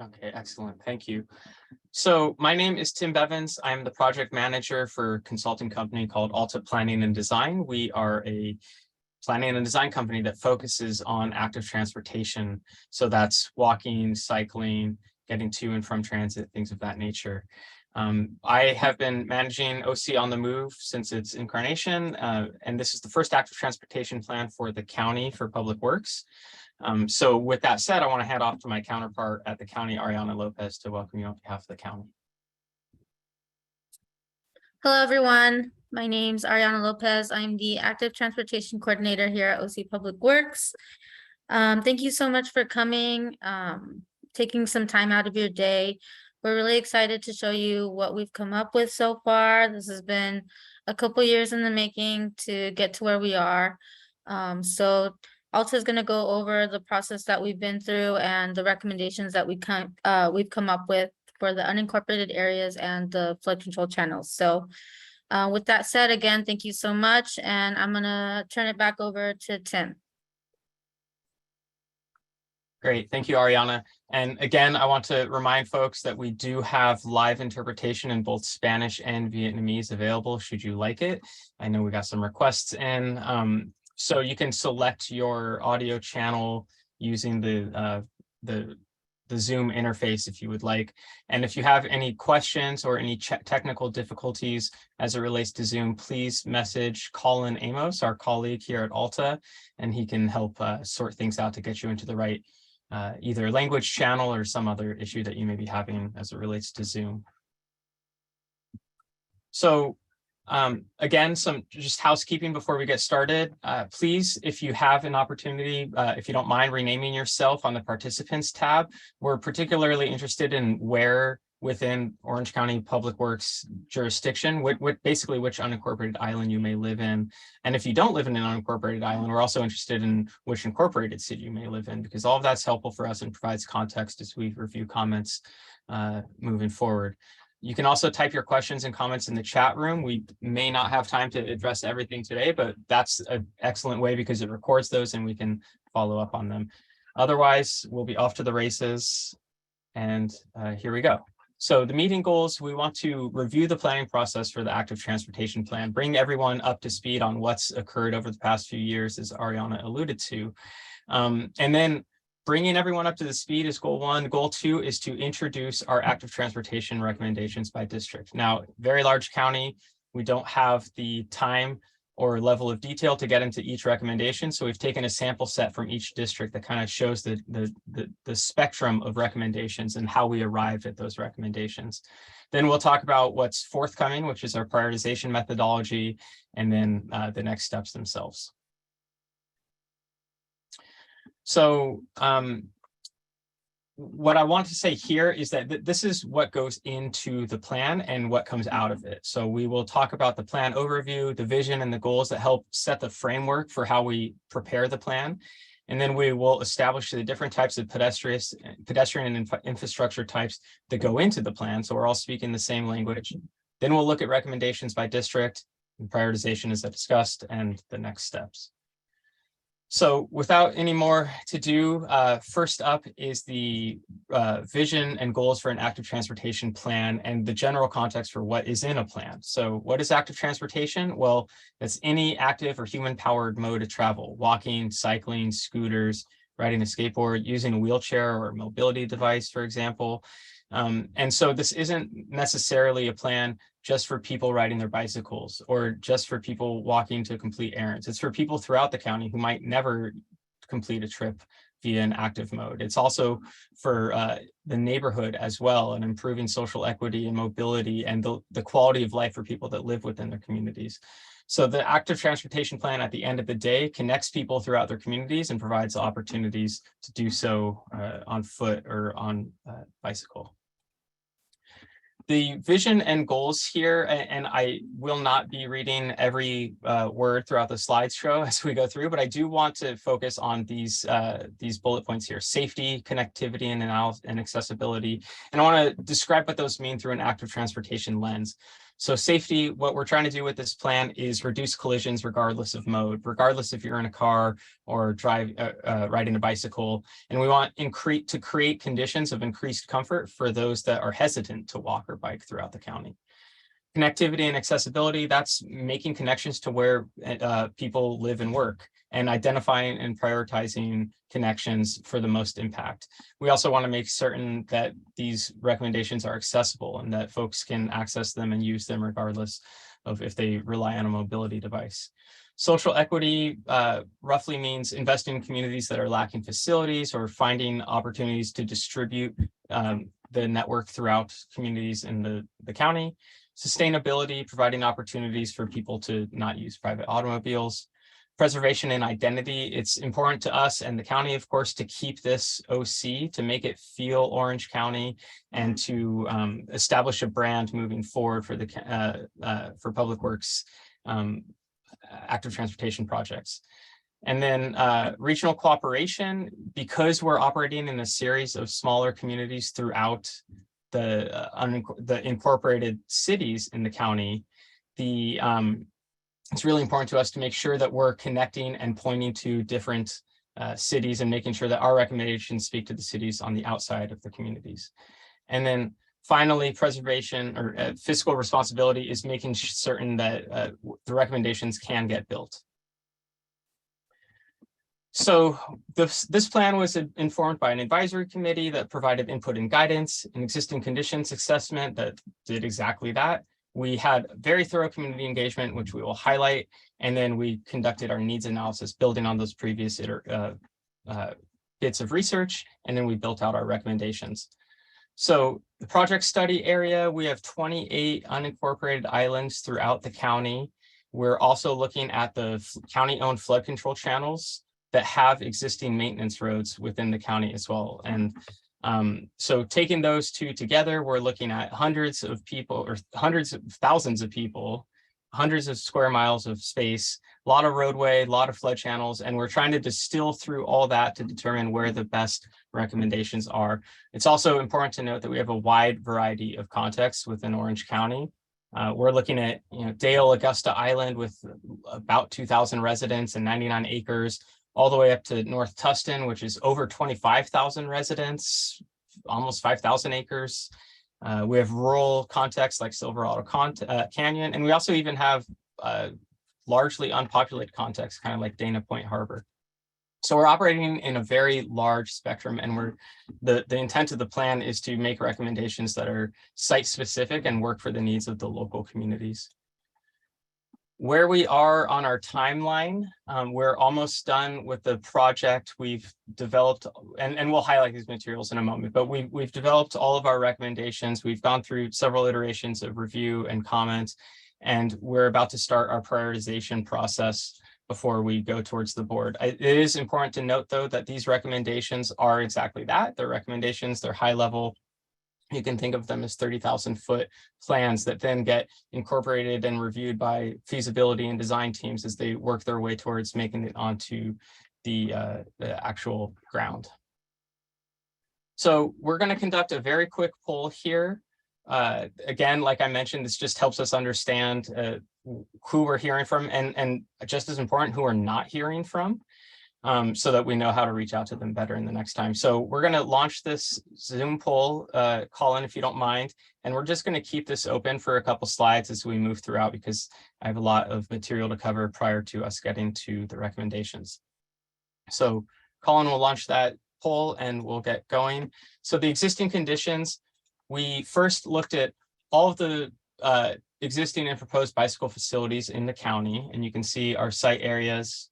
Okay, excellent. Thank you. So my name is Tim Bevins. I'm the project manager for a consulting company called Alta Planning and Design. We are a planning and design company that focuses on active transportation. So that's walking, cycling, getting to and from transit, things of that nature. I have been managing OC on the Move since its incarnation, and this is the first active transportation plan for the county for Public Works. So with that said, I want to hand off to my counterpart at the county, Ariana Lopez, to welcome you on behalf of the county. Hello, everyone. My name's Ariana Lopez. I'm the Active Transportation Coordinator here at OC Public Works. Thank you so much for coming, taking some time out of your day. We're really excited to show you what we've come up with so far. This has been a couple years in the making to get to where we are. So Alta is going to go over the process that we've been through and the recommendations that we've come up with for the unincorporated areas and the flood control channels. So with that said, again, thank you so much. And I'm going to turn it back over to Tim. Great. Thank you, Ariana. And again, I want to remind folks that we do have live interpretation in both Spanish and Vietnamese available should you like it. I know we got some requests in. So you can select your audio channel using the Zoom interface if you would like. And if you have any questions or any technical difficulties as it relates to Zoom, please message Colin Amos, our colleague here at Alta, and he can help sort things out to get you into the right either language channel or some other issue that you may be having as it relates to Zoom. So again, some just housekeeping before we get started. Please, if you have an opportunity, if you don't mind renaming yourself on the participants tab, we're particularly interested in where within Orange County Public Works jurisdiction, basically which unincorporated island you may live in. And if you don't live in an unincorporated island, we're also interested in which incorporated city you may live in, because all of that's helpful for us and provides context as we review comments moving forward. You can also type your questions and comments in the chat room. We may not have time to address everything today, but that's an excellent way because it records those and we can follow up on them. Otherwise, we'll be off to the races. And here we go. So the meeting goals, we want to review the planning process for the active transportation plan, bring everyone up to speed on what's occurred over the past few years, as Ariana alluded to. And then bringing everyone up to the speed is goal one. Goal two is to introduce our active transportation recommendations by district. Now, very large county, we don't have the time or level of detail to get into each recommendation. So we've taken a sample set from each district that kind of shows the spectrum of recommendations and how we arrived at those recommendations. Then we'll talk about what's forthcoming, which is our prioritization methodology, and then the next steps themselves. So what I want to say here is that this is what goes into the plan and what comes out of it. So we will talk about the plan overview, the vision, and the goals that help set the framework for how we prepare the plan. And then we will establish the different types of pedestrian and infrastructure types that go into the plan. So we're all speaking the same language. Then we'll look at recommendations by district, and prioritization as I discussed, and the next steps. So without any more to do, first up is the vision and goals for an active transportation plan and the general context for what is in a plan. So what is active transportation? Well, that's any active or human-powered mode of travel, walking, cycling, scooters, riding a skateboard, using a wheelchair or a mobility device, for example. And so this isn't necessarily a plan just for people riding their bicycles or just for people walking to complete errands. It's for people throughout the county who might never complete a trip via an active mode. It's also for the neighborhood as well, and improving social equity and mobility and the quality of life for people that live within their communities. So the active transportation plan at the end of the day connects people throughout their communities and provides opportunities to do so on foot or on bicycle. The vision and goals here, and I will not be reading every word throughout the slideshow as we go through, but I do want to focus on these bullet points here: safety, connectivity, and accessibility. And I want to describe what those mean through an active transportation lens. So safety, what we're trying to do with this plan is reduce collisions regardless of mode, regardless if you're in a car or riding a bicycle. And we want to create conditions of increased comfort for those that are hesitant to walk or bike throughout the county. Connectivity and accessibility, that's making connections to where people live and work, and identifying and prioritizing connections for the most impact. We also want to make certain that these recommendations are accessible and that folks can access them and use them regardless of if they rely on a mobility device. Social equity roughly means investing in communities that are lacking facilities or finding opportunities to distribute the network throughout communities in the county. Sustainability, providing opportunities for people to not use private automobiles. Preservation and identity, it's important to us and the county, of course, to keep this OC, to make it feel Orange County, and to establish a brand moving forward for for Public Works active transportation projects. And then regional cooperation, because we're operating in a series of smaller communities throughout the incorporated cities in the county, it's really important to us to make sure that we're connecting and pointing to different cities and making sure that our recommendations speak to the cities on the outside of the communities. And then finally, preservation or fiscal responsibility is making certain that the recommendations can get built. So this plan was informed by an advisory committee that provided input and guidance, an existing conditions assessment that did exactly that. We had very thorough community engagement, which we will highlight, and then we conducted our needs analysis, building on those previous bits of research, and then we built out our recommendations. So the project study area, we have 28 unincorporated islands throughout the county. We're also looking at the county-owned flood control channels that have existing maintenance roads within the county as well. And so taking those two together, we're looking at hundreds of people, or hundreds of thousands of people, hundreds of square miles of space, a lot of roadway, a lot of flood channels, and we're trying to distill through all that to determine where the best recommendations are. It's also important to note that we have a wide variety of contexts within Orange County. We're looking at Dale Augusta Island with about 2,000 residents and 99 acres, all the way up to North Tustin, which is over 25,000 residents, almost 5,000 acres. We have rural contexts like Silverado Canyon, and we also even have largely unpopulated contexts, kind of like Dana Point Harbor. So we're operating in a very large spectrum, and the intent of the plan is to make recommendations that are site-specific and work for the needs of the local communities. Where we are on our timeline, we're almost done with the project. We've developed, and we'll highlight these materials in a moment, but we've developed all of our recommendations. We've gone through several iterations of review and comments, and we're about to start our prioritization process before we go towards the board. It is important to note, though, that these recommendations are exactly that. They're recommendations, they're high level. You can think of them as 30,000-foot plans that then get incorporated and reviewed by feasibility and design teams as they work their way towards making it onto the actual ground. So we're going to conduct a very quick poll here. Again, like I mentioned, this just helps us understand who we're hearing from, and just as important, who we're not hearing from. So that we know how to reach out to them better in the next time. So we're going to launch this Zoom poll, Colin, if you don't mind, and we're just going to keep this open for a couple slides as we move throughout, because I have a lot of material to cover prior to us getting to the recommendations. So Colin will launch that poll and we'll get going. So the existing conditions, we first looked at all of the existing and proposed bicycle facilities in the county, and you can see our site areas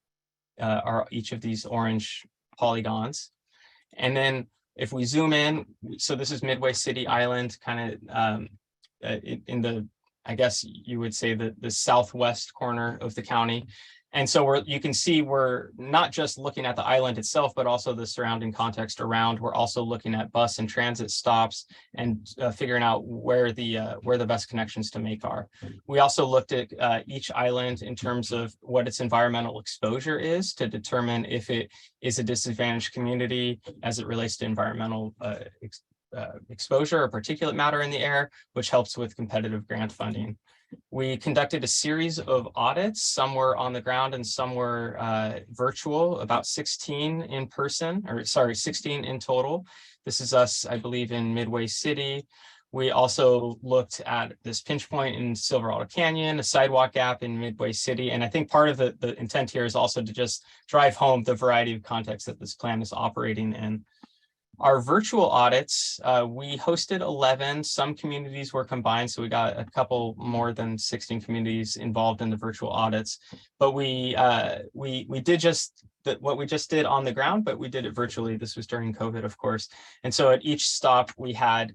are each of these orange polygons. And then if we zoom in, so this is Midway City Island, kind of in the, I guess you would say the southwest corner of the county. And so you can see we're not just looking at the island itself, but also the surrounding context around. We're also looking at bus and transit stops and figuring out where the best connections to make are. We also looked at each island in terms of what its environmental exposure is to determine if it is a disadvantaged community as it relates to environmental exposure or particulate matter in the air, which helps with competitive grant funding. We conducted a series of audits. Some were on the ground and some were virtual, about 16 in person, or sorry, 16 in total. This is us, I believe, in Midway City. We also looked at this pinch point in Silverado Canyon, a sidewalk gap in Midway City. And I think part of the intent here is also to just drive home the variety of contexts that this plan is operating in. Our virtual audits, we hosted 11. Some communities were combined, so we got a couple more than 16 communities involved in the virtual audits. But we did just what we just did on the ground, but we did it virtually. This was during COVID, of course. And so at each stop, we had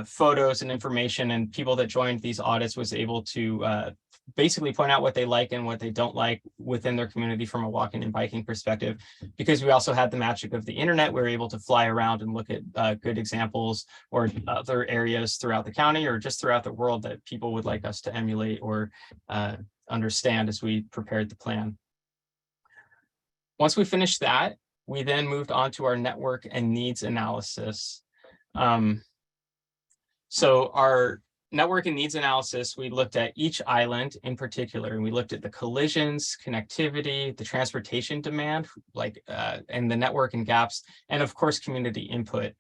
photos and information, and people that joined these audits was able to basically point out what they like and what they don't like within their community from a walking and biking perspective. Because we also had the magic of the internet, we were able to fly around and look at good examples or other areas throughout the county or just throughout the world that people would like us to emulate or understand as we prepared the plan. Once we finished that, we then moved on to our network and needs analysis. So our network and needs analysis, we looked at each island in particular, and we looked at the collisions, connectivity, the transportation demand, and the network and gaps, and of course, community input.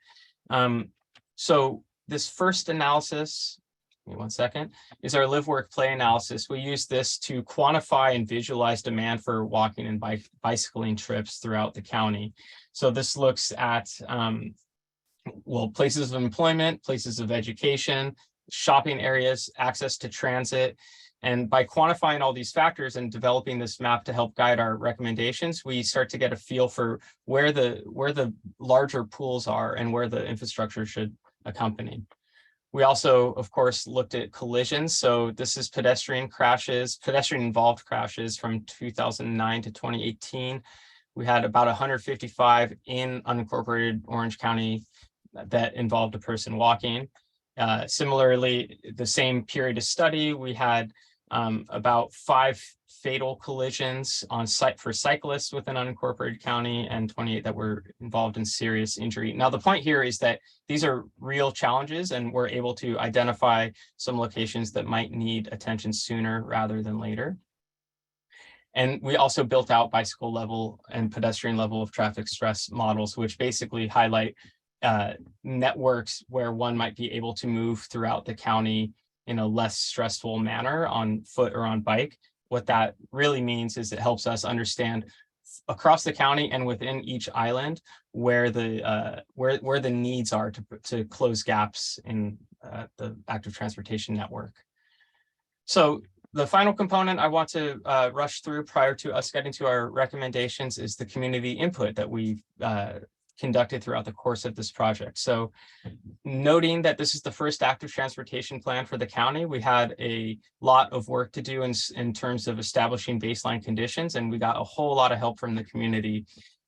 So this first analysis, give me one second, is our live, work, play analysis. We use this to quantify and visualize demand for walking and bicycling trips throughout the county. So this looks at places of employment, places of education, shopping areas, access to transit. And by quantifying all these factors and developing this map to help guide our recommendations, we start to get a feel for where the larger pools are and where the infrastructure should accompany. We also, of course, looked at collisions. So this is pedestrian involved crashes from 2009 to 2018. We had about 155 in unincorporated Orange County that involved a person walking. Similarly, the same period of study, we had about 5 fatal collisions on site for cyclists within unincorporated county and 28 that were involved in serious injury. Now, the point here is that these are real challenges, and we're able to identify some locations that might need attention sooner rather than later. And we also built out bicycle level and pedestrian level of traffic stress models, which basically highlight networks where one might be able to move throughout the county in a less stressful manner on foot or on bike. What that really means is it helps us understand across the county and within each island where the needs are to close gaps in the active transportation network. So the final component I want to rush through prior to us getting to our recommendations is the community input that we conducted throughout the course of this project. So noting that this is the first active transportation plan for the county, we had a lot of work to do in terms of establishing baseline conditions, and we got a whole lot of help from the community.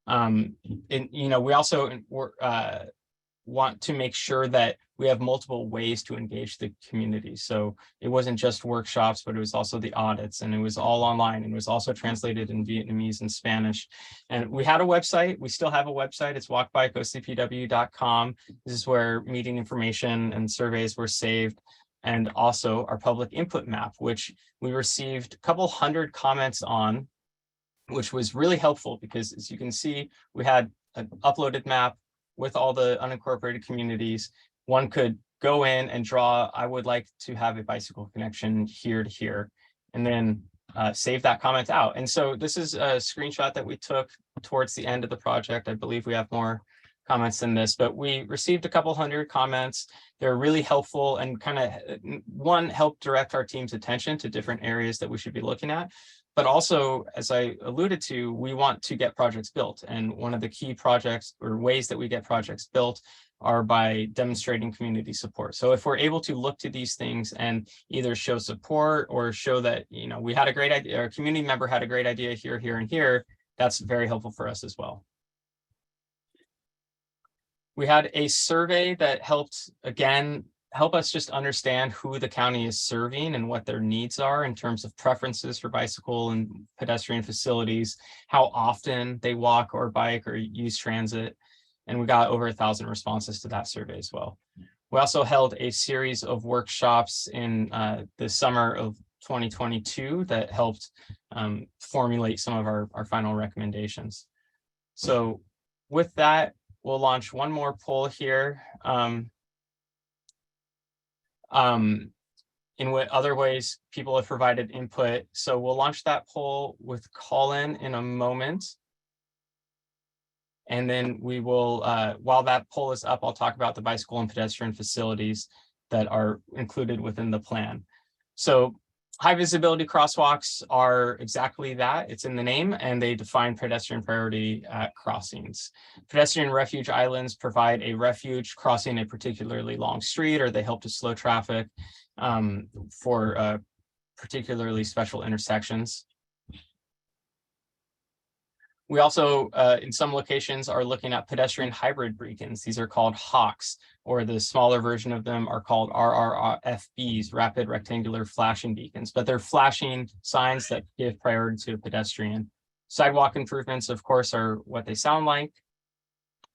We also want to make sure that we have multiple ways to engage the community. So it wasn't just workshops, but it was also the audits, and it was all online, and it was also translated in Vietnamese and Spanish. And we had a website. We still have a website. It's walkbikeocpw.com. This is where meeting information and surveys were saved. And also our public input map, which we received a couple hundred comments on, which was really helpful because, as you can see, we had an uploaded map with all the unincorporated communities. One could go in and draw, I would like to have a bicycle connection here to here, and then save that comment out. And so this is a screenshot that we took towards the end of the project. I believe we have more comments than this, but we received a couple hundred comments. They're really helpful and kind of, one, help direct our team's attention to different areas that we should be looking at. But also, as I alluded to, we want to get projects built. And one of the key projects or ways that we get projects built are by demonstrating community support. So if we're able to look to these things and either show support or show that, we had a great idea, or a community member had a great idea here, here, and here, that's very helpful for us as well. We had a survey that helped, again, help us just understand who the county is serving and what their needs are in terms of preferences for bicycle and pedestrian facilities, how often they walk or bike or use transit. And we got over 1,000 responses to that survey as well. We also held a series of workshops in the summer of 2022 that helped formulate some of our final recommendations. So with that, we'll launch one more poll here. In what other ways people have provided input. So we'll launch that poll with call-in in a moment. And then we will, while that poll is up, I'll talk about the bicycle and pedestrian facilities that are included within the plan. So high visibility crosswalks are exactly that. It's in the name, and they define pedestrian priority at crossings. Pedestrian refuge islands provide a refuge crossing a particularly long street, or they help to slow traffic for particularly special intersections. We also, in some locations, are looking at pedestrian hybrid beacons. These are called HAWKs, or the smaller version of them are called RRFBs, rapid rectangular flashing beacons, but they're flashing signs that give priority to a pedestrian. Sidewalk improvements, of course, are what they sound like.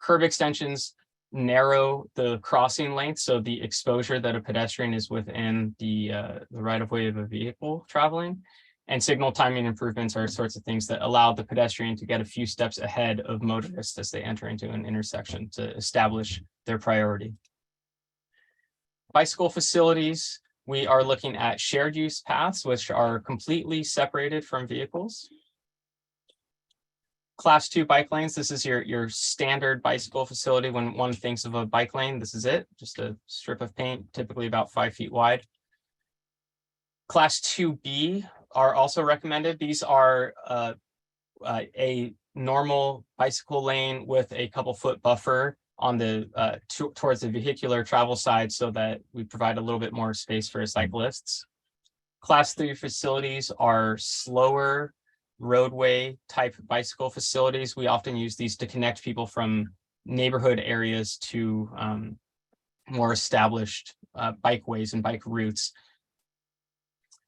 Curb extensions narrow the crossing length, so the exposure that a pedestrian is within the right-of-way of a vehicle traveling. And signal timing improvements are sorts of things that allow the pedestrian to get a few steps ahead of motorists as they enter into an intersection to establish their priority. Bicycle facilities, we are looking at shared use paths, which are completely separated from vehicles. Class 2 bike lanes, this is your standard bicycle facility. When one thinks of a bike lane, this is it, just a strip of paint, typically about 5 feet wide. Class 2B are also recommended. These are a normal bicycle lane with a couple foot buffer on the towards the vehicular travel side, so that we provide a little bit more space for cyclists. Class 3 facilities are slower roadway type bicycle facilities. We often use these to connect people from neighborhood areas to more established bikeways and bike routes.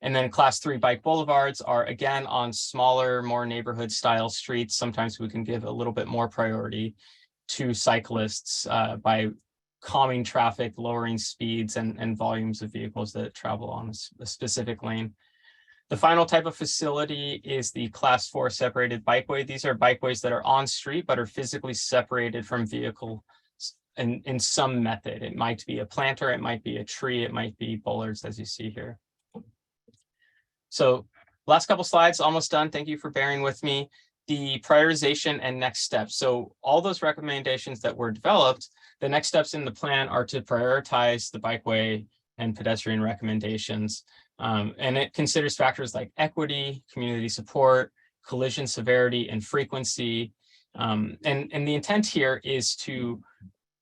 And then class 3 bike boulevards are, again, on smaller, more neighborhood style streets. Sometimes we can give a little bit more priority to cyclists by calming traffic, lowering speeds and volumes of vehicles that travel on a specific lane. The final type of facility is the class 4 separated bikeway. These are bikeways that are on street, but are physically separated from vehicle in some method. It might be a planter, it might be a tree, it might be bollards, as you see here. So last couple slides, almost done. Thank you for bearing with me. The prioritization and next steps. So all those recommendations that were developed, the next steps in the plan are to prioritize the bikeway and pedestrian recommendations. And it considers factors like equity, community support, collision severity and frequency. And the intent here is to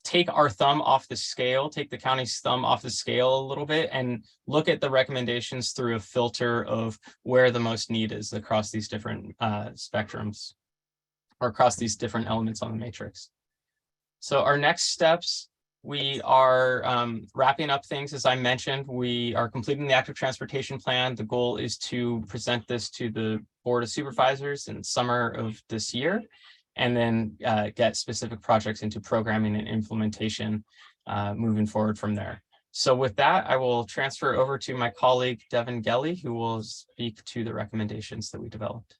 take our thumb off the scale, take the county's thumb off the scale a little bit, and look at the recommendations through a filter of where the most need is across these different spectrums, or across these different elements on the matrix. So our next steps, we are wrapping up things. As I mentioned, we are completing the active transportation plan. The goal is to present this to the Board of Supervisors in summer of this year, and then get specific projects into programming and implementation moving forward from there. So with that, I will transfer over to my colleague, Devin Gelly, who will speak to the recommendations that we developed.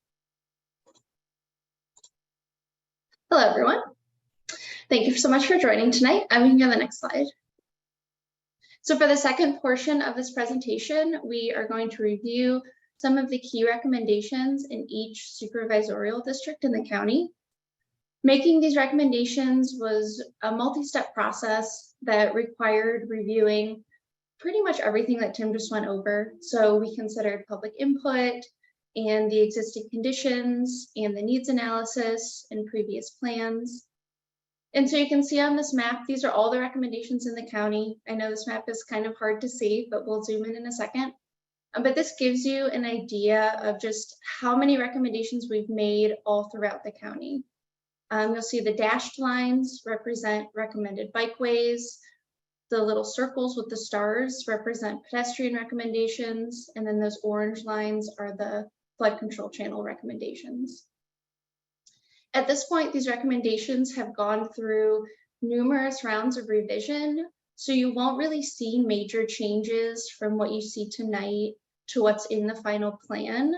Hello, everyone. Thank you so much for joining tonight. We can go to the next slide. So for the second portion of this presentation, we are going to review some of the key recommendations in each supervisorial district in the county. Making these recommendations was a multi-step process that required reviewing pretty much everything that Tim just went over. So we considered public input and the existing conditions and the needs analysis in previous plans. And so you can see on this map, these are all the recommendations in the county. I know this map is kind of hard to see, but we'll zoom in a second. But this gives you an idea of just how many recommendations we've made all throughout the county. You'll see the dashed lines represent recommended bikeways. The little circles with the stars represent pedestrian recommendations. And then those orange lines are the flood control channel recommendations. At this point, these recommendations have gone through numerous rounds of revision So you won't really see major changes from what you see tonight to what's in the final plan.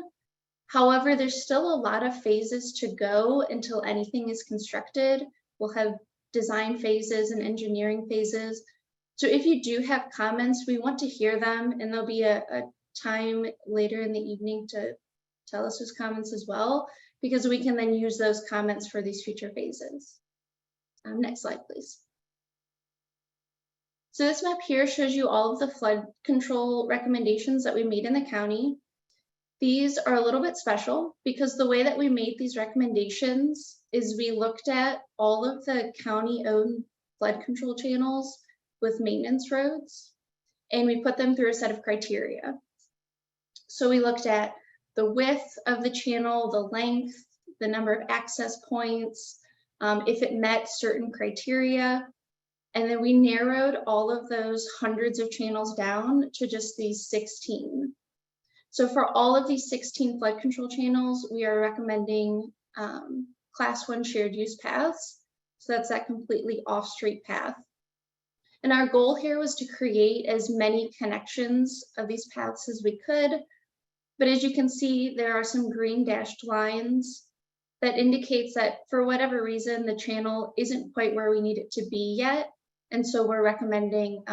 However, there's still a lot of phases to go until anything is constructed. We'll have design phases and engineering phases. So if you do have comments, we want to hear them, and there'll be a time later in the evening to tell us those comments as well, because we can then use those comments for these future phases. Next slide, please. So this map here shows you all of the flood control recommendations that we made in the county. These are a little bit special because the way that we made these recommendations is we looked at all of the county-owned flood control channels with maintenance roads, and we put them through a set of criteria. So we looked at the width of the channel, the length, the number of access points, if it met certain criteria, and then we narrowed all of those hundreds of channels down to just these 16. So for all of these 16 flood control channels, we are recommending class 1 shared use paths. So that's that completely off-street path. And our goal here was to create as many connections of these paths as we could. But as you can see, there are some green dashed lines that indicates that for whatever reason, the channel isn't quite where we need it to be yet. And so we're recommending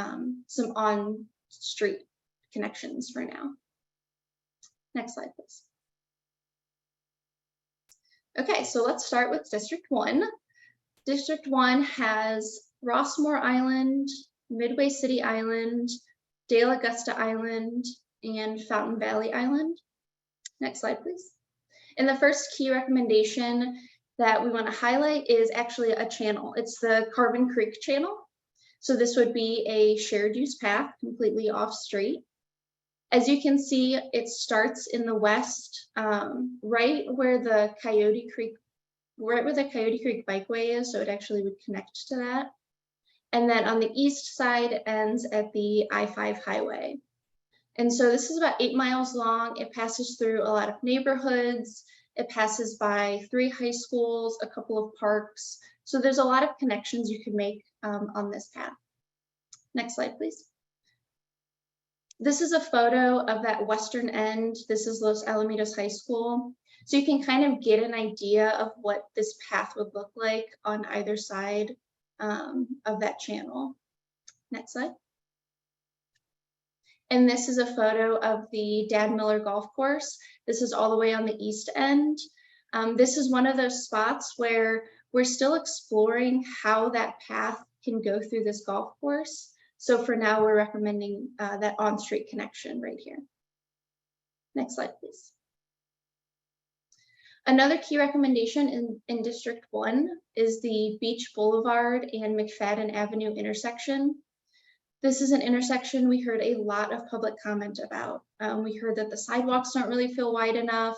some on-street connections for now. Next slide, please. Okay, so let's start with District 1. District 1 has Rossmore Island, Midway City Island, Dale Augusta Island, and Fountain Valley Island. Next slide, please. And the first key recommendation that we want to highlight is actually a channel. It's the Carbon Creek channel. So this would be a shared use path completely off street. As you can see, it starts in the west, right where the Coyote Creek Bikeway is, so it actually would connect to that. And then on the east side ends at the I-5 highway. And so this is about 8 miles long. It passes through a lot of neighborhoods. It passes by 3 high schools, a couple of parks. So there's a lot of connections you can make on this path. Next slide, please. This is a photo of that western end. This is Los Alamitos High School. So you can kind of get an idea of what this path would look like on either side of that channel. Next slide. And this is a photo of the Dad Miller Golf Course. This is all the way on the east end. This is one of those spots where we're still exploring how that path can go through this golf course. So for now, we're recommending that on-street connection right here. Next slide, please. Another key recommendation in District 1 is the Beach Boulevard and McFadden Avenue intersection. This is an intersection we heard a lot of public comment about. We heard that the sidewalks don't really feel wide enough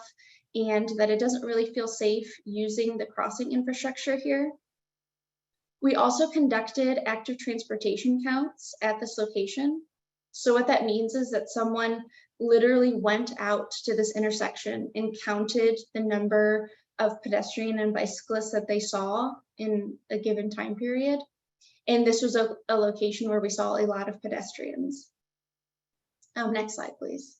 and that it doesn't really feel safe using the crossing infrastructure here. We also conducted active transportation counts at this location. So what that means is that someone literally went out to this intersection and counted the number of pedestrian and bicyclists that they saw in a given time period. And this was a location where we saw a lot of pedestrians. Next slide, please.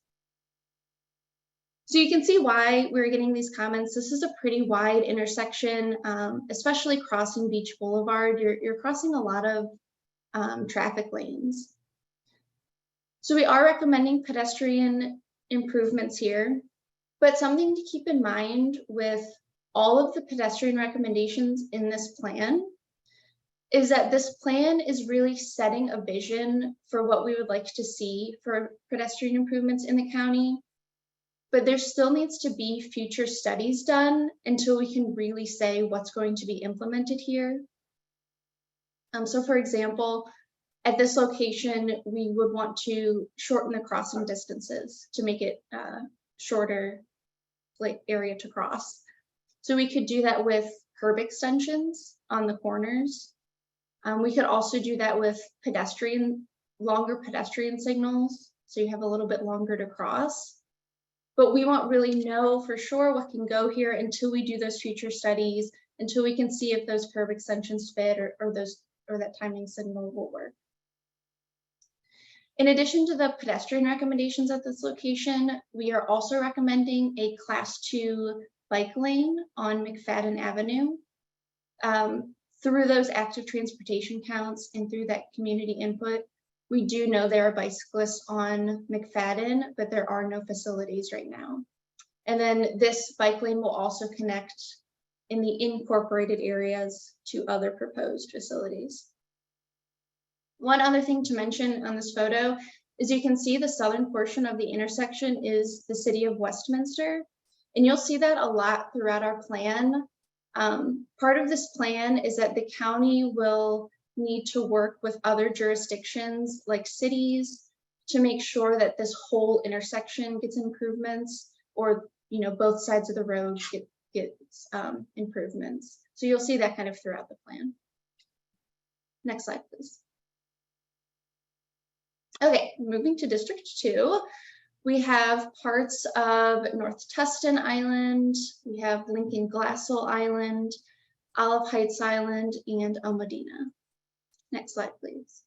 So you can see why we're getting these comments. This is a pretty wide intersection, especially crossing Beach Boulevard. You're crossing a lot of traffic lanes. So we are recommending pedestrian improvements here, but something to keep in mind with all of the pedestrian recommendations in this plan is that this plan is really setting a vision for what we would like to see for pedestrian improvements in the county. But there still needs to be future studies done until we can really say what's going to be implemented here. So for example, at this location, we would want to shorten the crossing distances to make it shorter area to cross. So we could do that with curb extensions on the corners. We could also do that with longer pedestrian signals, so you have a little bit longer to cross. But we won't really know for sure what can go here until we do those future studies, until we can see if those curb extensions fit or that timing signal will work. In addition to the pedestrian recommendations at this location, we are also recommending a Class 2 bike lane on McFadden Avenue. Through those active transportation counts and through that community input, we do know there are bicyclists on McFadden, but there are no facilities right now. And then this bike lane will also connect in the incorporated areas to other proposed facilities. One other thing to mention on this photo is you can see the southern portion of the intersection is the city of Westminster, and you'll see that a lot throughout our plan. Part of this plan is that the county will need to work with other jurisdictions like cities to make sure that this whole intersection gets improvements, or both sides of the road gets improvements. So you'll see that kind of throughout the plan. Next slide, please. Okay, moving to District 2, we have parts of North Tustin Island, we have Lincoln Glassell Island, Olive Heights Island, and Almadena. Next slide, please.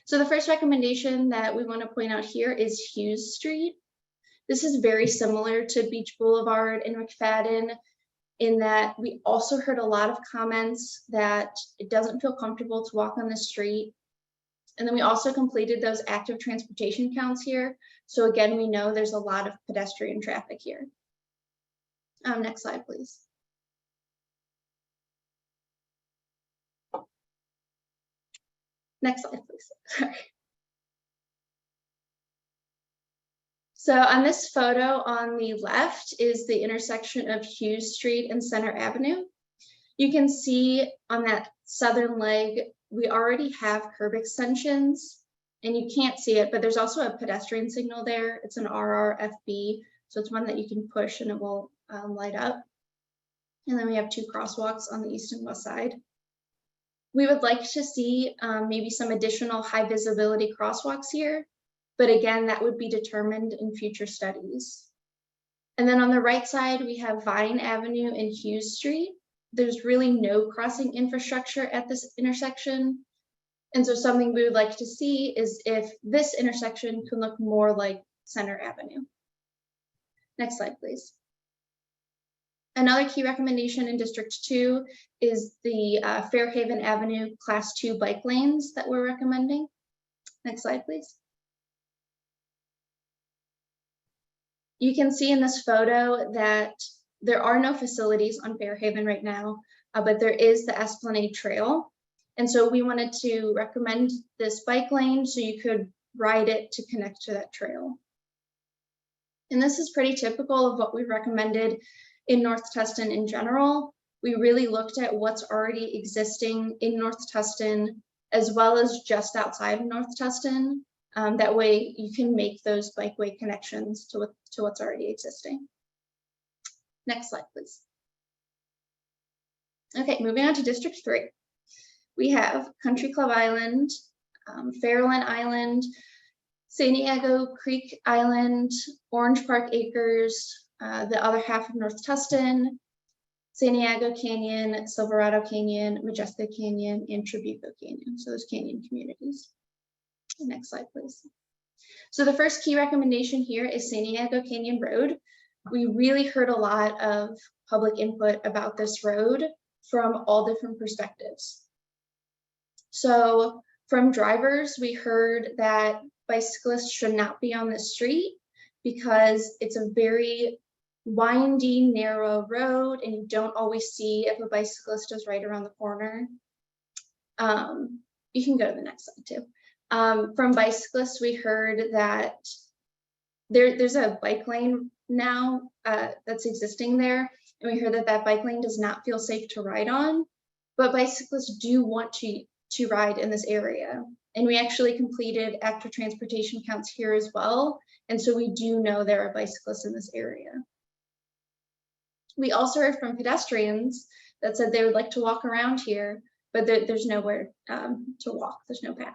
So the first recommendation that we want to point out here is Hughes Street. This is very similar to Beach Boulevard and McFadden in that we also heard a lot of comments that it doesn't feel comfortable to walk on the street. And then we also completed those active transportation counts here. So again, we know there's a lot of pedestrian traffic here. Next slide, please. Next slide, please. Sorry. So on this photo on the left is the intersection of Hughes Street and Center Avenue. You can see on that southern leg, we already have curb extensions, and you can't see it, but there's also a pedestrian signal there. It's an RRFB, so it's one that you can push and it will light up. And then we have 2 crosswalks on the east and west side. We would like to see maybe some additional high visibility crosswalks here, but again, that would be determined in future studies. And then on the right side, we have Vine Avenue and Hughes Street. There's really no crossing infrastructure at this intersection. And so something we would like to see is if this intersection can look more like Center Avenue. Next slide, please. Another key recommendation in District 2 is the Fairhaven Avenue Class 2 bike lanes that we're recommending. Next slide, please. You can see in this photo that there are no facilities on Fairhaven right now, but there is the Esplanade Trail. And so we wanted to recommend this bike lane so you could ride it to connect to that trail. And this is pretty typical of what we recommended in North Tustin in general. We really looked at what's already existing in North Tustin, as well as just outside of North Tustin. That way you can make those bikeway connections to what's already existing. Next slide, please. Okay, moving on to District 3. We have Country Club Island, Fairland Island, San Diego Creek Island, Orange Park Acres, the other half of North Tustin, San Diego Canyon, Silverado Canyon, Majestic Canyon, and Trabuco Canyon. So those canyon communities. Next slide, please. So the first key recommendation here is San Diego Canyon Road. We really heard a lot of public input about this road from all different perspectives. So from drivers, we heard that bicyclists should not be on the street because it's a very windy, narrow road, and you don't always see if a bicyclist is right around the corner. You can go to the next slide too. From bicyclists, we heard that there's a bike lane now that's existing there, and we heard that that bike lane does not feel safe to ride on, but bicyclists do want to ride in this area. And we actually completed active transportation counts here as well, and so we do know there are bicyclists in this area. We also heard from pedestrians that said they would like to walk around here, but there's nowhere to walk, there's no path.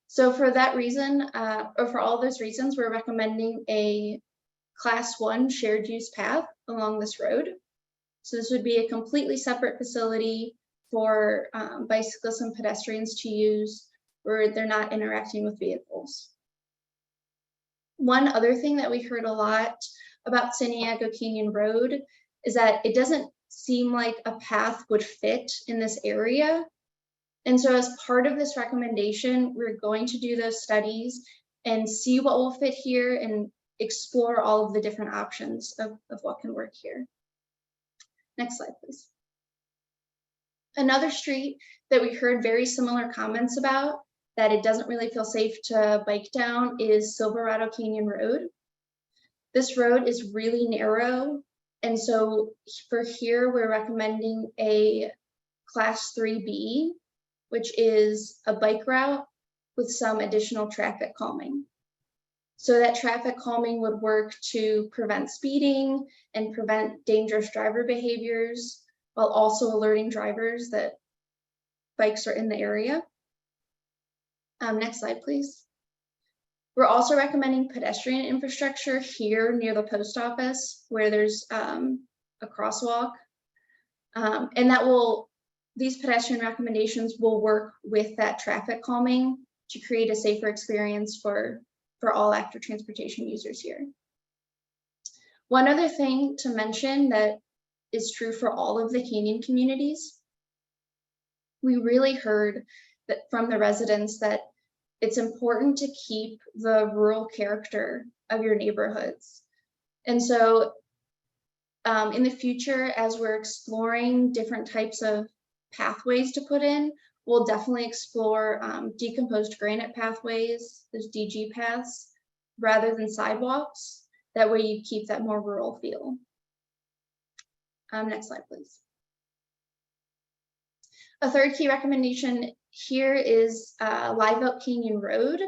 So for that reason, or for all those reasons, we're recommending a Class 1 shared use path along this road. So this would be a completely separate facility for bicyclists and pedestrians to use. where they're not interacting with vehicles. One other thing that we heard a lot about Santiago Canyon Road is that it doesn't seem like a path would fit in this area. And so as part of this recommendation, we're going to do those studies and see what will fit here and explore all of the different options of what can work here. Next slide, please. Another street that we heard very similar comments about that it doesn't really feel safe to bike down is Silverado Canyon Road. This road is really narrow. And so for here, we're recommending a Class 3B, which is a bike route with some additional traffic calming. So that traffic calming would work to prevent speeding and prevent dangerous driver behaviors, while also alerting drivers that bikes are in the area. Next slide, please. We're also recommending pedestrian infrastructure here near the post office where there's a crosswalk. And these pedestrian recommendations will work with that traffic calming to create a safer experience for all active transportation users here. One other thing to mention that is true for all of the canyon communities, we really heard that from the residents that it's important to keep the rural character of your neighborhoods. And so in the future, as we're exploring different types of pathways to put in, we'll definitely explore decomposed granite pathways, those DG paths, rather than sidewalks. That way you keep that more rural feel. Next slide, please. A third key recommendation here is Live Oak Canyon Road.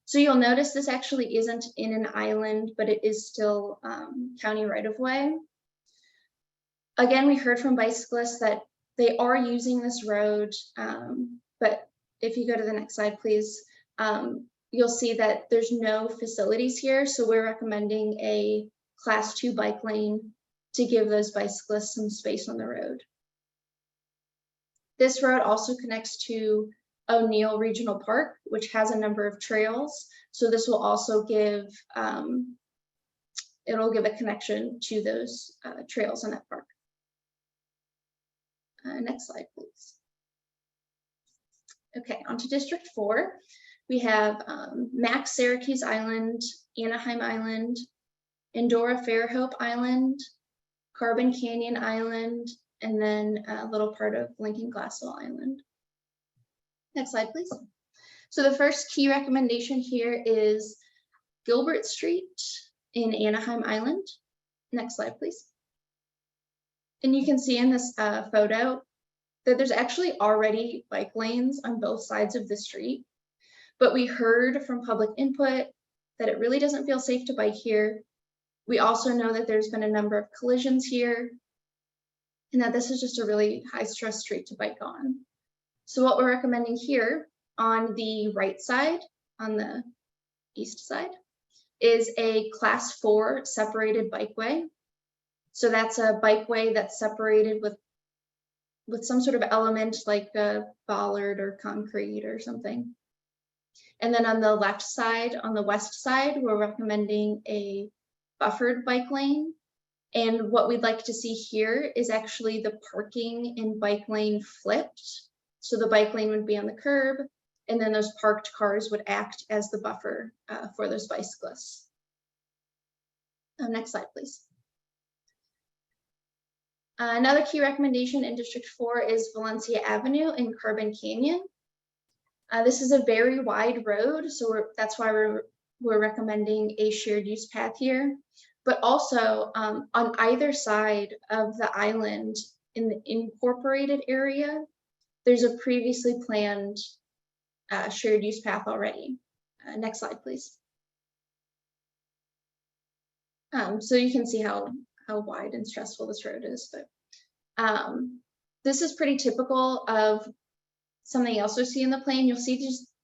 So you'll notice this actually isn't in an island, but it is still county right-of-way. Again, we heard from bicyclists that they are using this road, but if you go to the next slide, please, you'll see that there's no facilities here. So we're recommending a Class 2 bike lane to give those bicyclists some space on the road. This road also connects to O'Neill Regional Park, which has a number of trails. So this will also give, it'll give a connection to those trails in that park. Next slide, please. Okay, on to District 4. We have Max Syracuse Island, Anaheim Island, Endora Fairhope Island, Carbon Canyon Island, and then a little part of Lincoln Glassell Island. Next slide, please. So the first key recommendation here is Gilbert Street in Anaheim Island. Next slide, please. And you can see in this photo that there's actually already bike lanes on both sides of the street, but we heard from public input that it really doesn't feel safe to bike here. We also know that there's been a number of collisions here and that this is just a really high stress street to bike on. So what we're recommending here on the right side, on the east side, is a Class 4 separated bikeway. So that's a bikeway that's separated with some sort of element like a bollard or concrete or something. And then on the left side, on the west side, we're recommending a buffered bike lane. And what we'd like to see here is actually the parking and bike lane flipped. So the bike lane would be on the curb, and then those parked cars would act as the buffer for those bicyclists. Next slide, please. Another key recommendation in District 4 is Valencia Avenue in Carbon Canyon. This is a very wide road, so that's why we're recommending a shared use path here. But also on either side of the island in the incorporated area, there's a previously planned shared use path already. Next slide, please. So you can see how wide and stressful this road is, but this is pretty typical of something else you'll see in the plan. You'll see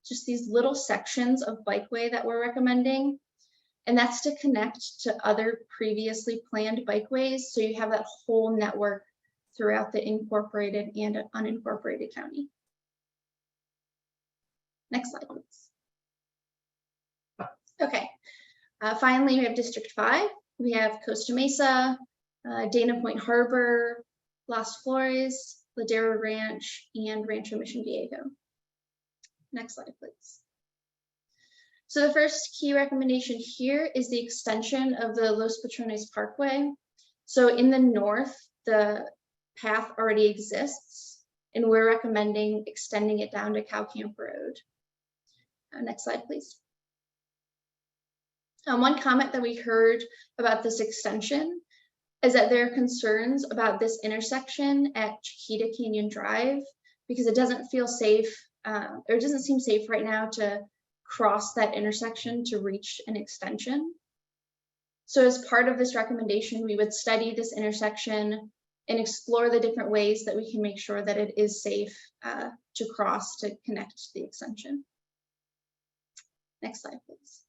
just these little sections of bikeway that we're recommending, and that's to connect to other previously planned bikeways, so you have that whole network throughout the incorporated and unincorporated county. Next slide, please. Okay. Finally, we have District 5. We have Costa Mesa, Dana Point Harbor, Las Flores, Ladera Ranch, and Rancho Mission Viejo. Next slide, please. So the first key recommendation here is the extension of the Los Patrones Parkway. So in the north, the path already exists, and we're recommending extending it down to Cow Camp Road. Next slide, please. One comment that we heard about this extension is that there are concerns about this intersection at Chiquita Canyon Drive because it doesn't feel safe, or it doesn't seem safe right now to cross that intersection to reach an extension. So as part of this recommendation, we would study this intersection and explore the different ways that we can make sure that it is safe to cross to connect to the extension. Next slide, please.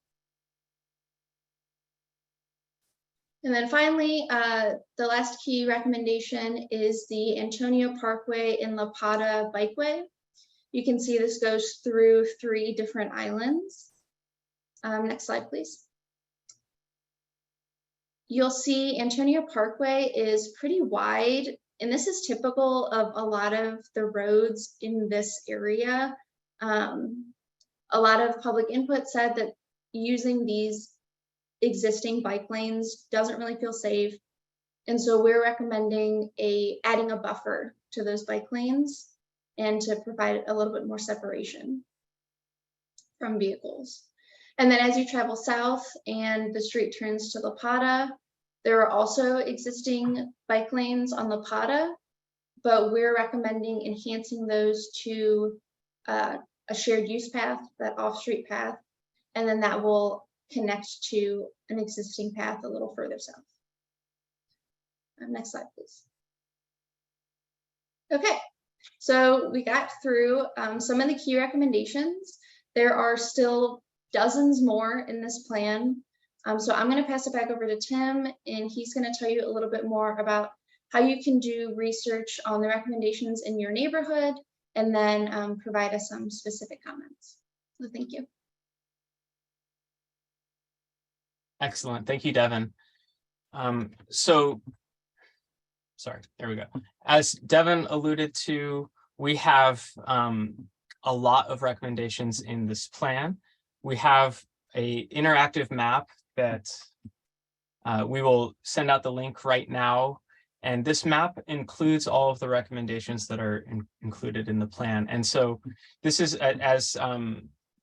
And then finally, the last key recommendation is the Antonio Parkway in La Pata Bikeway. You can see this goes through 3 different islands. Next slide, please. You'll see Antonio Parkway is pretty wide, and this is typical of a lot of the roads in this area. A lot of public input said that using these existing bike lanes doesn't really feel safe. And so we're recommending adding a buffer to those bike lanes and to provide a little bit more separation from vehicles. And then as you travel south and the street turns to La Pata, there are also existing bike lanes on La Pata, but we're recommending enhancing those to a shared use path, that off-street path, and then that will connect to an existing path a little further south. Next slide, please. Okay, so we got through some of the key recommendations. There are still dozens more in this plan. So I'm going to pass it back over to Tim, and he's going to tell you a little bit more about how you can do research on the recommendations in your neighborhood, and then provide us some specific comments. So thank you. Excellent. Thank you, Devin. Sorry, there we go. As Devin alluded to, we have a lot of recommendations in this plan. We have an interactive map that we will send out the link right now. And this map includes all of the recommendations that are included in the plan. And so this is, as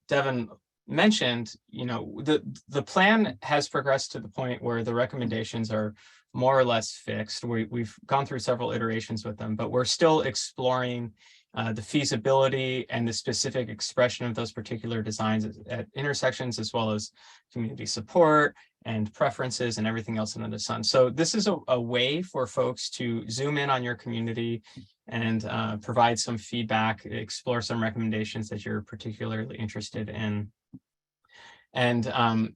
Devin mentioned, you know, the plan has progressed to the point where the recommendations are more or less fixed. We've gone through several iterations with them, but we're still exploring the feasibility and the specific expression of those particular designs at intersections, as well as community support and preferences and everything else under the sun. So this is a way for folks to zoom in on your community and provide some feedback, explore some recommendations that you're particularly interested in. And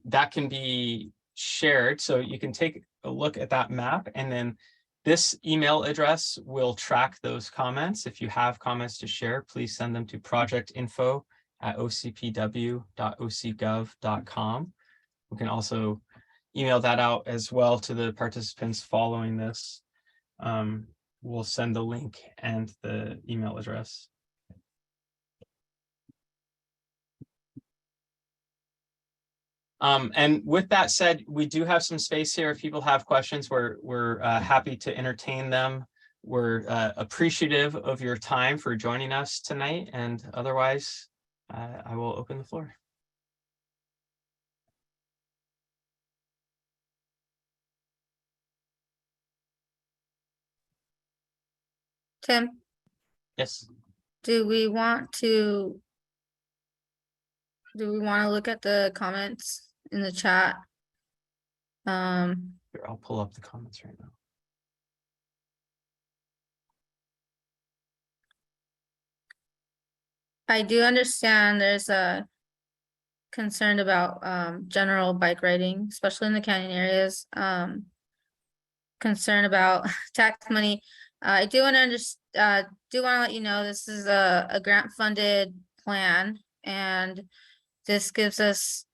that can be shared. So you can take a look at that map, and then this email address will track those comments. If you have comments to share, please send them to projectinfo@ocpw.ocgov.com. We can also email that out as well to the participants following this. We'll send the link and the email address. And with that said, we do have some space here. If people have questions, we're happy to entertain them. We're appreciative of your time for joining us tonight, and otherwise, I will open the floor. Tim, Yes. do we want to look at the comments in the chat? Here, I'll pull up the comments right now. I do understand there's a concern about general bike riding, especially in the canyon areas. Concern about tax money. I do want to let you know this is a grant funded plan, and this gives us,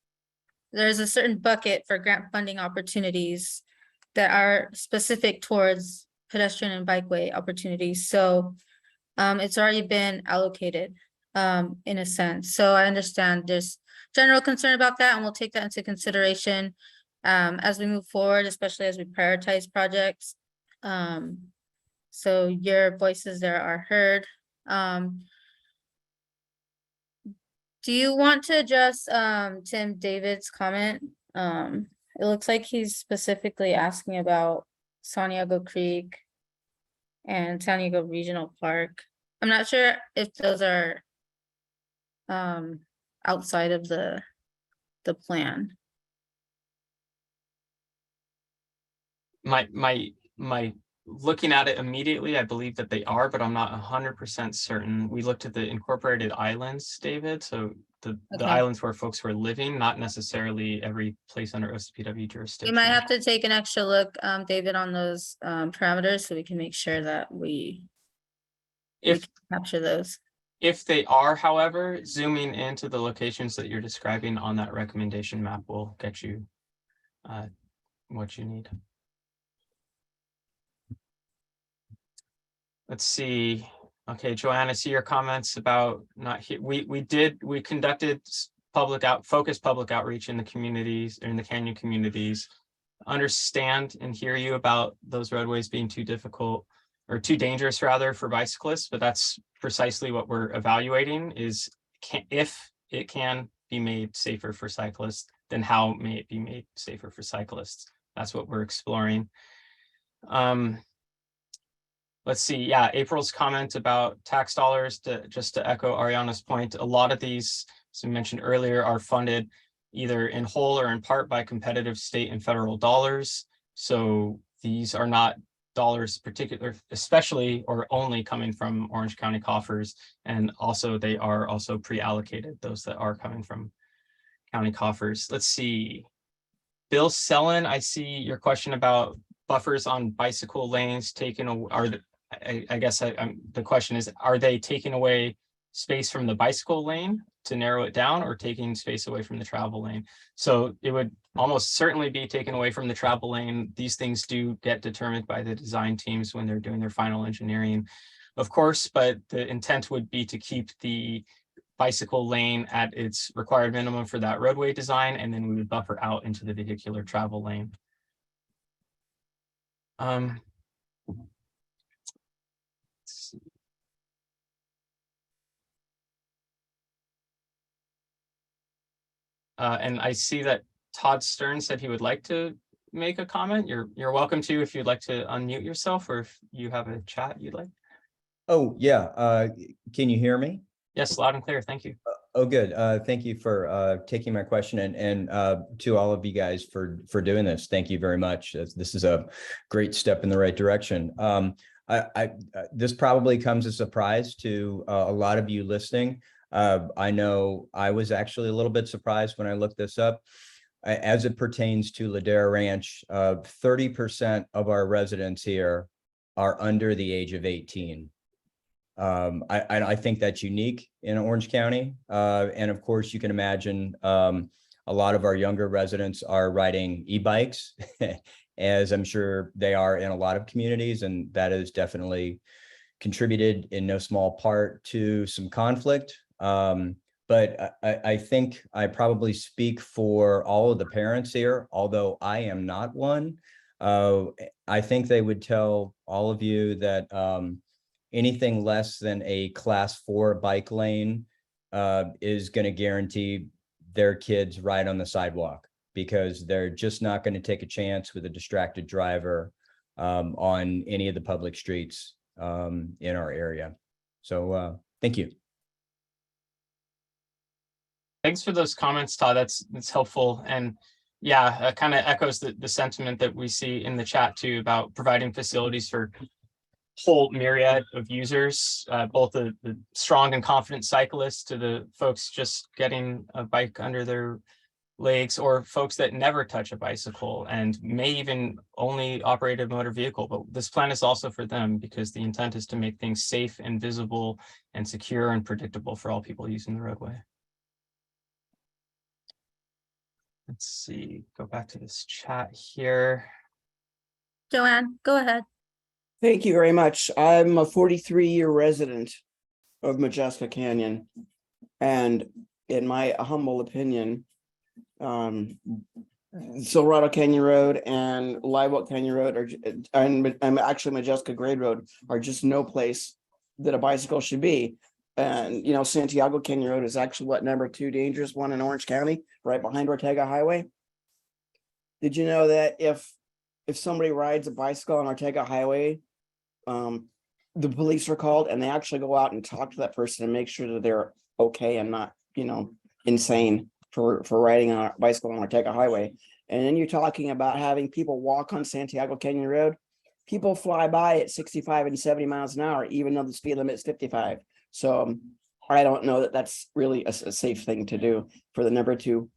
there's a certain bucket for grant funding opportunities that are specific towards pedestrian and bikeway opportunities. So it's already been allocated in a sense. So I understand there's general concern about that, and we'll take that into consideration as we move forward, especially as we prioritize projects. So your voices there are heard. Do you want to address Tim David's comment? It looks like he's specifically asking about Santiago Creek and San Diego Regional Park. I'm not sure if those are outside of the plan. My looking at it immediately, I believe that they are, but I'm not 100% certain. We looked at the incorporated islands, David. So the Okay. islands where folks were living, not necessarily every place under OCPW You jurisdiction. might have to take an extra look, David, on those parameters so we can make sure that we If capture those. If they are, however, zooming into the locations that you're describing on that recommendation map will get you what you need. Let's see. Okay, Joanna, I see your comments about not here. We conducted focused public outreach in the communities, in the Canyon communities. Understand and hear you about those roadways being too difficult or too dangerous rather for bicyclists, but that's precisely what we're evaluating is if it can be made safer for cyclists, then how may it be made safer for cyclists? That's what we're exploring. Let's see, yeah, April's comment about tax dollars, just to echo Ariana's point, a lot of these, as we mentioned earlier, are funded either in whole or in part by competitive state and federal dollars. So these are not dollars particular, especially or only coming from Orange County coffers. And also they are also pre-allocated, those that are coming from county coffers. Let's see. Bill Sellen, I see your question about buffers on bicycle lanes taken, I guess the question is, are they taking away space from the bicycle lane to narrow it down or taking space away from the travel lane? So it would almost certainly be taken away from the travel lane. These things do get determined by the design teams when they're doing their final engineering, of course, but the intent would be to keep the bicycle lane at its required minimum for that roadway design, and then we would buffer out into the vehicular travel lane. And I see that Todd Stern said he would like to make a comment. You're welcome to if you'd like to unmute yourself or if you have a chat you'd like. Oh, yeah. Can you hear me? Yes, loud and clear. Thank you. Oh, good. Thank you for taking my question and to all of you guys for doing this. Thank you very much. This is a great step in the right direction. This probably comes as a surprise to a lot of you listening. I know I was actually a little bit surprised when I looked this up. As it pertains to Ladera Ranch, 30% of our residents here are under the age of 18. I think that's unique in Orange County. And of course, you can imagine a lot of our younger residents are riding e-bikes, as I'm sure they are in a lot of communities. And that has definitely contributed in no small part to some conflict. But I think I probably speak for all of the parents here, although I am not one. I think they would tell all of you that anything less than a class 4 bike lane is going to guarantee their kids ride on the sidewalk, because they're just not going to take a chance with a distracted driver on any of the public streets in our area. So thank you. Thanks for those comments, Todd. That's helpful. And yeah, it kind of echoes the sentiment that we see in the chat too about providing facilities for whole myriad of users, both the strong and confident cyclists to the folks just getting a bike under their legs, or folks that never touch a bicycle and may even only operate a motor vehicle. But this plan is also for them, because the intent is to make things safe and visible and secure and predictable for all people using the roadway. let's see, go back to this chat here. Joanne, go ahead. Thank you very much. I'm a 43-year resident of Majeska Canyon. And in my humble opinion, Silverado Canyon Road and Live Oak Canyon Road and actually Majeska Grade Road are just no place that a bicycle should be. And, you know, Santiago Canyon Road is actually what, #2 dangerous one in Orange County, right behind Ortega Highway. Did you know that if somebody rides a bicycle on Ortega Highway, the police are called and they actually go out and talk to that person and make sure that they're okay and not, you know, insane for riding on a bicycle on Ortega Highway. And then you're talking about having people walk on Santiago Canyon Road. People fly by at 65 and 70 miles an hour, even though the speed limit is 55. So I don't know that that's really a safe thing to do for the #2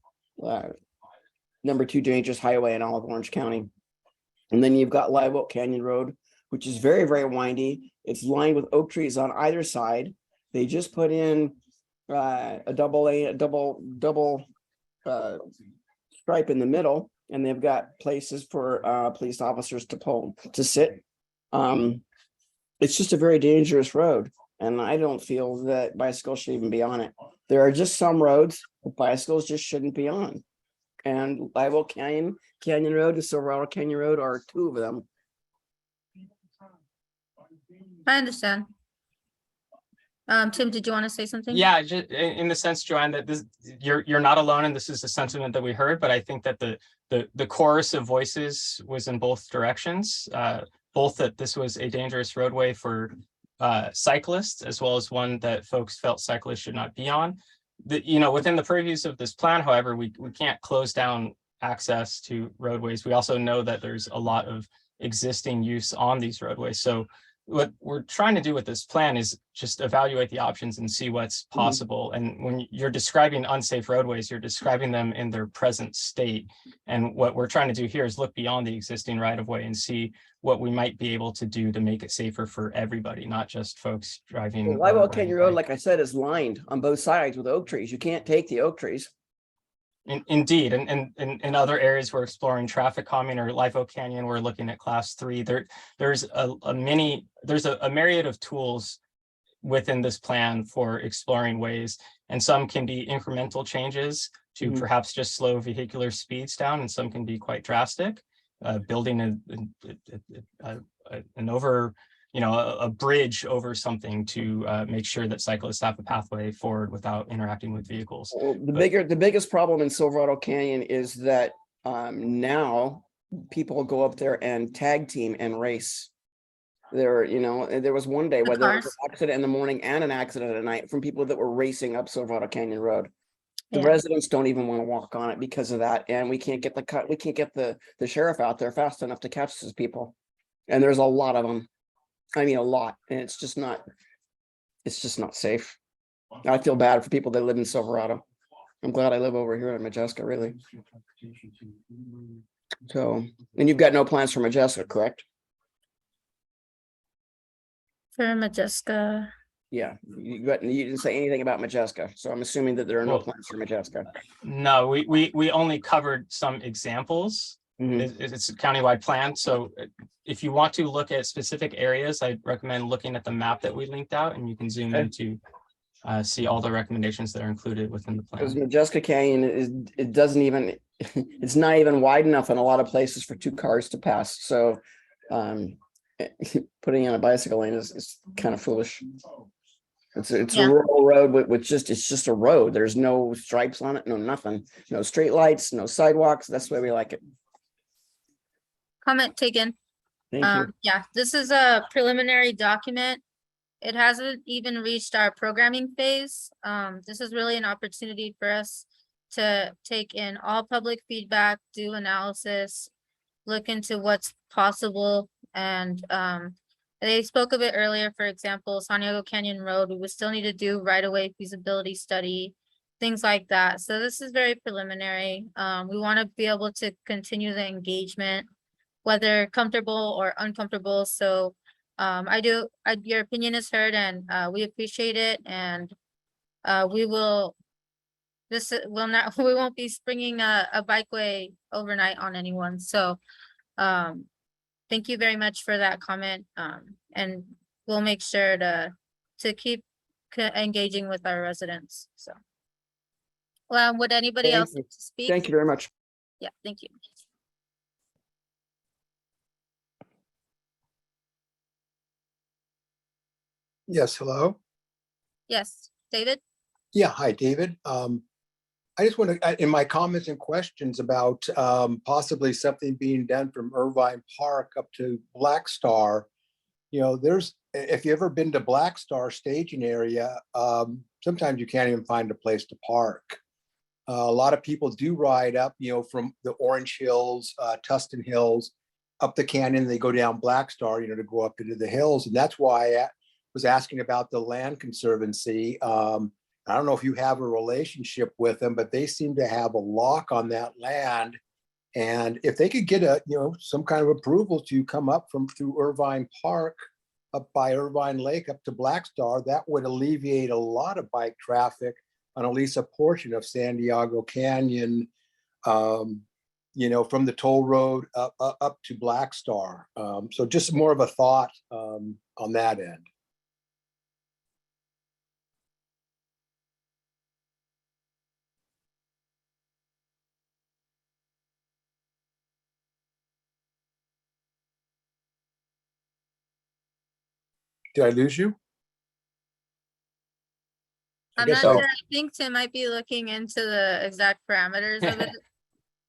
dangerous highway in all of Orange County. And then you've got Live Oak Canyon Road, which is very, very windy. It's lined with oak trees on either side. They just put in a double stripe in the middle, and they've got places for police officers to sit. It's just a very dangerous road, and I don't feel that bicycles should even be on it. There are just some roads that bicycles just shouldn't be on. And Live Oak Canyon Road and Silverado Canyon Road are two of them. I understand. Tim, did you want to say something? Yeah, just in the sense, Joanne, that this you're not alone, and this is a sentiment that we heard. But I think that the chorus of voices was in both directions. Both that this was a dangerous roadway for cyclists, as well as one that folks felt cyclists should not be on. You know, within the purviews of this plan, however, we can't close down access to roadways. We also know that there's a lot of existing use on these roadways. So what we're trying to do with this plan is just evaluate the options and see what's possible. And when you're describing unsafe roadways, you're describing them in their present state. And what we're trying to do here is look beyond the existing right-of-way and see what we might be able to do to make it safer for everybody, not just folks driving. Well, Live Oak Canyon Road, like I said, is lined on both sides with oak trees. You can't take the oak trees. Indeed, and in other areas we're exploring traffic calming, or Live Oak Canyon, we're looking at class 3. There's a myriad of tools within this plan for exploring ways, and some can be incremental changes to perhaps just slow vehicular speeds down, and some can be quite drastic. Building an over, you know, a bridge over something to make sure that cyclists have a pathway forward without interacting with vehicles. Well, the biggest problem in Silverado Canyon is that now people go up there and tag team and race. There was one day where there was an accident in the morning and an accident at night from people that were racing up Silverado Canyon Road. The residents don't even want to walk on it because of that, and we can't get the sheriff out there fast enough to catch these people. And there's a lot of them. I mean, a lot, and it's just not safe. I feel bad for people that live in Silverado. I'm glad I live over here in Majeska, really. So, and you've got no plans for Majeska, correct? For Majeska. Yeah, you didn't say anything about Majeska, so I'm assuming that there are no plans for Majeska. No, we only covered some examples. It's a countywide plan. So if you want to look at specific areas, I'd recommend looking at the map that we linked out, and you can zoom in to see all the recommendations that are included within the plan. Because Majeska Canyon it's not even wide enough in a lot of places for 2 cars to pass. So putting in a bicycle lane is kind of foolish. It's a rural road with it's just a road. There's no stripes on it, no nothing, no street lights, no sidewalks. That's the way we like it. Comment taken. Thank you. Yeah, this is a preliminary document. It hasn't even reached our programming phase. This is really an opportunity for us to take in all public feedback, do analysis, look into what's possible. And they spoke of it earlier. For example, Santiago Canyon Road, we would still need to do right-of-way feasibility study, things like that. So this is very preliminary. We want to be able to continue the engagement, whether comfortable or uncomfortable. So your opinion is heard, and we appreciate it. And will not, we won't be springing a bikeway overnight on anyone. So, thank you very much for that comment. And we'll make sure to keep engaging with our residents. So, well, would anybody Thank else you. like to speak? Thank you very much. Yeah, thank you. Yes, hello. Yes, David? Yeah, hi, David. I just want to, in my comments and questions about possibly something being done from Irvine Park up to Black Star, if you've ever been to Black Star staging area, sometimes you can't even find a place to park. A lot of people do ride up, from the Orange Hills, Tustin Hills, up the canyon, they go down Black Star, to go up into the hills. And that's why I was asking about the Land Conservancy. I don't know if you have a relationship with them, but they seem to have a lock on that land. And if they could get some kind of approval to come up through Irvine Park, up by Irvine Lake, up to Black Star, that would alleviate a lot of bike traffic on at least a portion of San Diego Canyon, from the toll road up to Black Star. So just more of a thought on that end. Did I lose you? I'm not sure. I think Tim might be looking into the exact parameters of it.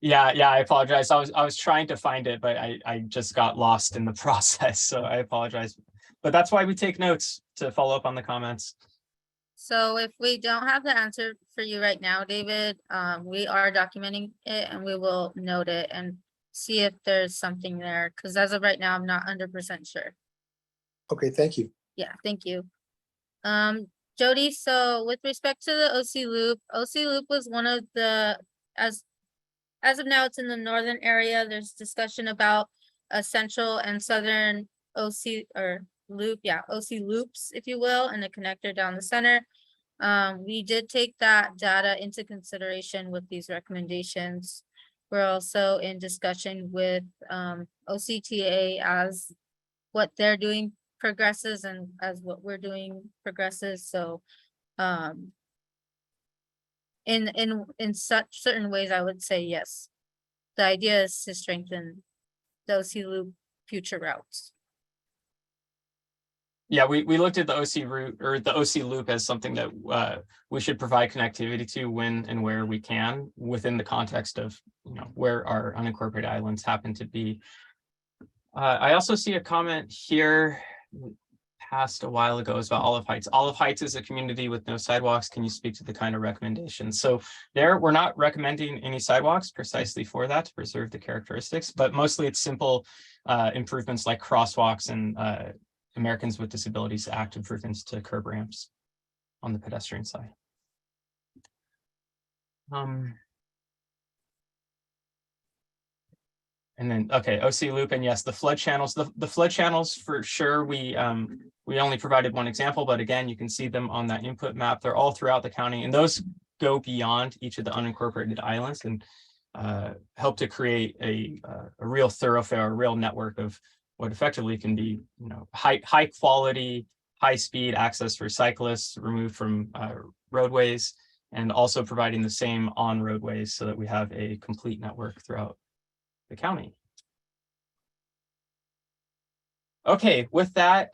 Yeah, I apologize. I was trying to find it, but I just got lost in the process. So I apologize. But that's why we take notes to follow up on the comments. So if we don't have the answer for you right now, David, we are documenting it and we will note it and see if there's something there. Because as of right now, I'm not 100% sure. Okay, thank you. Yeah, thank you. Jody, so with respect to the OC Loop was one of the, as of now, it's in the northern area. There's discussion about a central and southern OC loop, OC loops, if you will, and a connector down the center. We did take that data into consideration with these recommendations. We're also in discussion with OCTA as what they're doing progresses and as what we're doing progresses. So in such certain ways, I would say yes. The idea is to strengthen the OC loop future routes. Yeah, we looked at the OC route or the OC loop as something that we should provide connectivity to when and where we can within the context of where our unincorporated islands happen to be. I also see a comment here passed a while ago is about Olive Heights. Olive Heights is a community with no sidewalks. Can you speak to the kind of recommendations? So there, we're not recommending any sidewalks precisely for that to preserve the characteristics, but mostly it's simple improvements like crosswalks and Americans with Disabilities Act improvements to curb ramps on the pedestrian side. And then, okay, OC loop, and yes, the flood channels, the flood channels for sure, we only provided one example, but again, you can see them on that input map. They're all throughout the county, and those go beyond each of the unincorporated islands and help to create a real thoroughfare, a real network of what effectively can be, high quality, high speed access for cyclists removed from roadways, and also providing the same on roadways so that we have a complete network throughout the county. Okay, with that,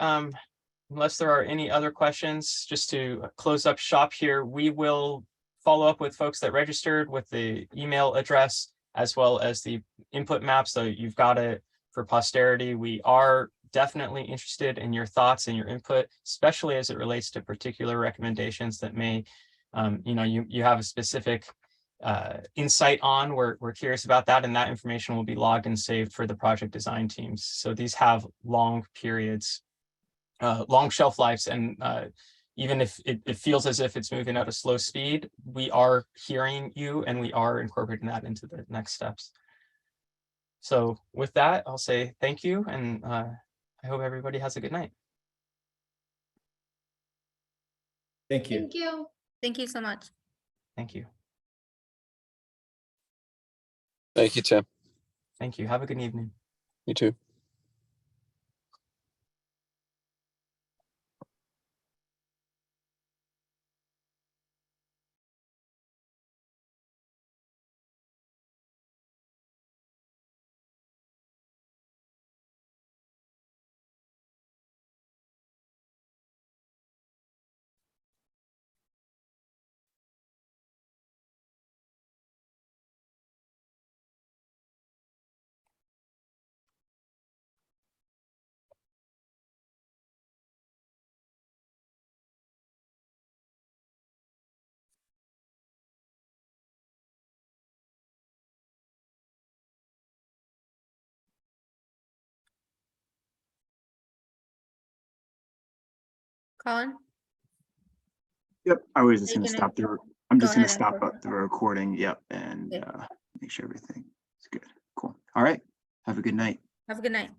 unless there are any other questions, just to close up shop here, we will follow up with folks that registered with the email address as well as the input map, so you've got it for posterity. We are definitely interested in your thoughts and your input, especially as it relates to particular recommendations that may, you have a specific insight on. We're curious about that, and that information will be logged and saved for the project design teams. So these have long periods, long shelf lives, and even if it feels as if it's moving at a slow speed, we are hearing you and we are incorporating that into the next steps. So with that, I'll say thank you, and I hope everybody has a good night. Thank you. Thank you. Thank you so much. Thank you. Thank you, Tim. Thank you. Have a good evening. You too. Colin? Yep, I was just Are you gonna gonna stop the, I'm go just gonna ahead and stop close the recording, yep, and Okay. make sure everything is good. Cool. All right. Have a good night. Have a good night.